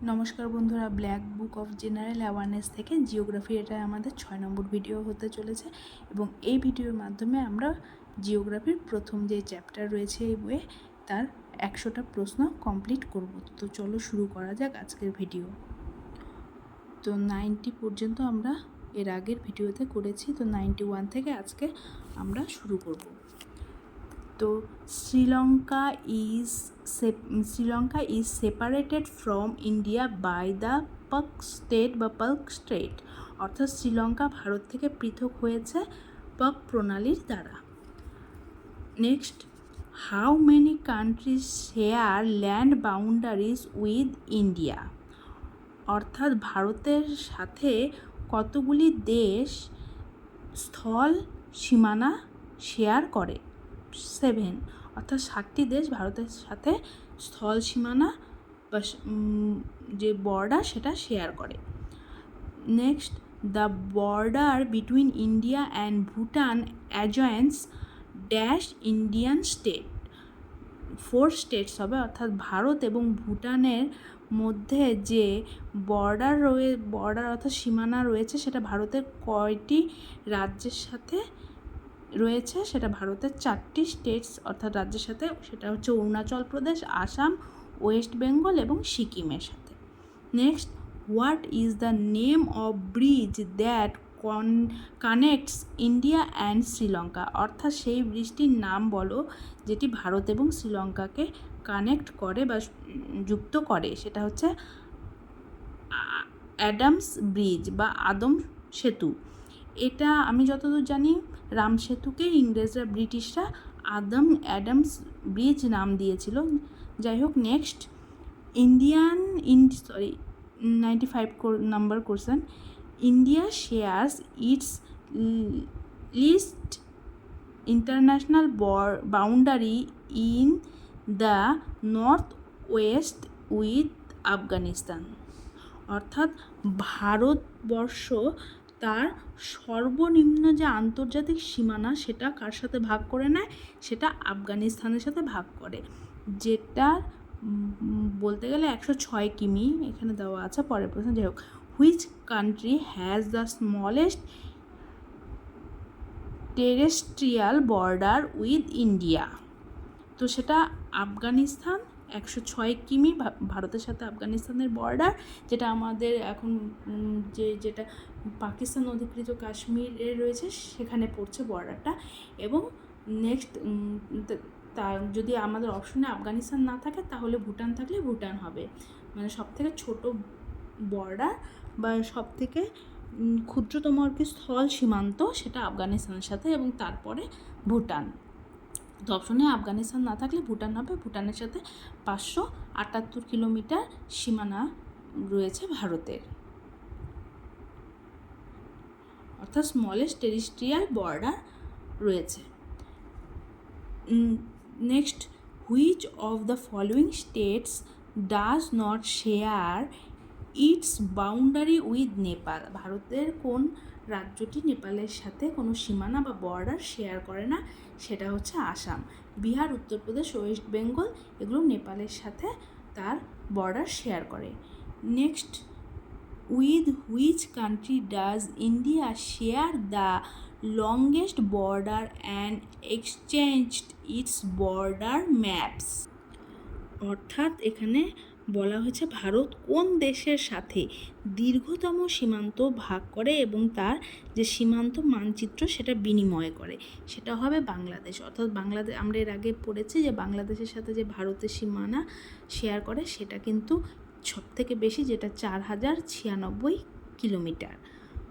নমস্কার বন্ধুরা, black book of general awareness থেকে জিওগ্রাফি, এটা আমাদের 6 নম্বর ভিডিও হতে চলেছে এবং এই ভিডিওর মাধ্যমে আমরা জিওগ্রাফির প্রথম যে চ্যাপ্টার রয়েছে এই বইয়ে তার 100টা প্রশ্ন কমপ্লিট করব। তো চলো শুরু করা যাক আজকের ভিডিও। তো 90 পর্যন্ত আমরা এর আগের ভিডিওতে করেছি, তো 91 থেকে আজকে আমরা শুরু করব। তো Sri Lanka is separated from India by the Palk strait, অর্থাৎ শ্রীলঙ্কা ভারত থেকে পৃথক হয়েছে পাক প্রণালীর দ্বারা। Next, how many countries share land boundaries with India, অর্থাৎ ভারতের সাথে কতগুলি দেশ স্থল সীমানা শেয়ার করে। 7, অর্থাৎ 7টি দেশ ভারতের সাথে স্থল সীমানা বা যে বর্ডার সেটা শেয়ার করে। Next, the border between India and Bhutan adjoins dash Indian state. 4 states হবে, অর্থাৎ ভারত এবং ভুটানের মধ্যে যে বর্ডার অর্থাৎ সীমানা রয়েছে সেটা ভারতের কয়টি রাজ্যের সাথে রয়েছে, সেটা ভারতের 4টি স্টেটস অর্থাৎ রাজ্যের সাথে, সেটা হচ্ছে অরুণাচল প্রদেশ, আসাম, ওয়েস্ট বেঙ্গল এবং সিকিমের সাথে। Next, what is the name of bridge that connects India and Sri Lanka, অর্থাৎ সেই ব্রিজটির নাম বলো যেটি ভারত এবং শ্রীলঙ্কাকে কানেক্ট করে বা যুক্ত করে। সেটা হচ্ছে অ্যাডামস ব্রিজ বা আদম সেতু। এটা আমি যতদূর জানি রাম সেতুকে ইংরেজরা, ব্রিটিশরা অ্যাডামস ব্রিজ নাম দিয়েছিল। যাই হোক, next, 95 number question, India shares its list international boundary in the north west with Afghanistan, অর্থাৎ ভারতবর্ষ তার সর্বনিম্ন যে আন্তর্জাতিক সীমানা সেটা কার সাথে ভাগ করে নেয়, সেটা আফগানিস্তানের সাথে ভাগ করে, যেটা বলতে গেলে 106 কিমি এখানে দেওয়া আছে। পরের প্রশ্ন, যাই হোক, which country has the smallest terrestrial border with India, তো সেটা আফগানিস্তান। 106 কিমি ভারতের সাথে আফগানিস্তানের বর্ডার, যেটা আমাদের এখন যেটা পাকিস্তান অধিকৃত কাশ্মীরে রয়েছে সেখানে পড়ছে বর্ডারটা। এবং নেক্সট, তার যদি আমাদের অপশনে আফগানিস্তান না থাকে তাহলে ভুটান থাকলে ভুটান হবে, মানে সবথেকে ছোট বর্ডার বা সবথেকে ক্ষুদ্রতম আর কি স্থল সীমান্ত সেটা আফগানিস্তানের সাথে, এবং তারপরে ভুটান। তো অপশনে আফগানিস্তান না থাকলে ভুটান হবে। ভুটানের সাথে 578 কিলোমিটার সীমানা রয়েছে ভারতের, অর্থাৎ স্মলেস্ট টেরিস্ট্রিয়াল বর্ডার রয়েছে। Next, which of the following states does not share it's boundary with Nepal, ভারতের কোন রাজ্যটি নেপালের সাথে কোনো সীমানা বা বর্ডার শেয়ার করে না, সেটা হচ্ছে আসাম। বিহার, উত্তরপ্রদেশ, ওয়েস্ট বেঙ্গল এগুলো নেপালের সাথে তার বর্ডার শেয়ার করে। Next, with which country does India share the longest border and exchanged it's border maps, অর্থাৎ এখানে বলা হয়েছে ভারত কোন দেশের সাথে দীর্ঘতম সীমান্ত ভাগ করে এবং তার যে সীমান্ত মানচিত্র সেটা বিনিময় করে, সেটা হবে বাংলাদেশ। অর্থাৎ বাংলাদেশ, আমরা এর আগে পড়েছি যে বাংলাদেশের সাথে যে ভারতের সীমানা শেয়ার করে সেটা কিন্তু সবথেকে বেশি, যেটা 4096 কিলোমিটার।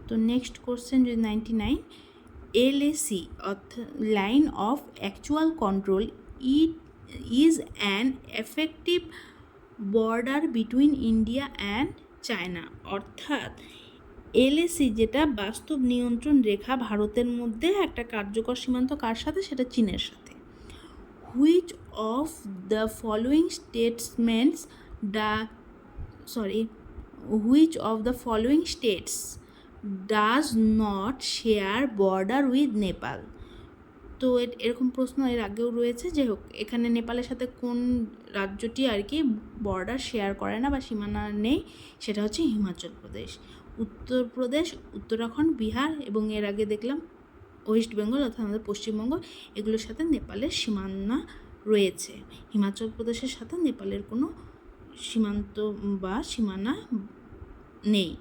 তো নেক্সট কোশ্চেন, যদি 99, LAC অর্থাৎ line of actual control is an effective border between India and China, অর্থাৎ LAC যেটা বাস্তব নিয়ন্ত্রণ রেখা ভারতের মধ্যে একটা কার্যকর সীমান্ত কার সাথে, সেটা চীনের সাথে। Which of the following states does not share border with Nepal, তো এরকম প্রশ্ন এর আগেও রয়েছে। যাই হোক, এখানে নেপালের সাথে কোন রাজ্যটি আর কি বর্ডার শেয়ার করে না বা সীমানা নেই, সেটা হচ্ছে হিমাচল প্রদেশ। উত্তরপ্রদেশ, উত্তরাখণ্ড, বিহার এবং এর আগে দেখলাম ওয়েস্ট বেঙ্গল অর্থাৎ আমাদের পশ্চিমবঙ্গ, এগুলোর সাথে নেপালের সীমানা রয়েছে। হিমাচল প্রদেশের সাথে নেপালের কোনো সীমান্ত বা সীমানা নেই।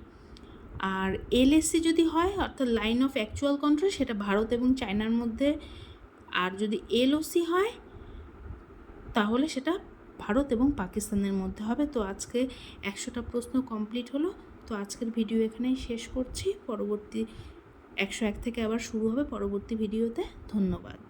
আর এলএসি যদি হয় অর্থাৎ লাইন অফ অ্যাকচুয়াল কন্ট্রোল, সেটা ভারত এবং চায়নার মধ্যে। আর যদি এলওসি হয় তাহলে সেটা ভারত এবং পাকিস্তানের মধ্যে হবে। তো আজকে 100টা প্রশ্ন কমপ্লিট হলো। তো আজকের ভিডিও এখানেই শেষ করছি। পরবর্তী 101 থেকে আবার শুরু হবে পরবর্তী ভিডিওতে। ধন্যবাদ।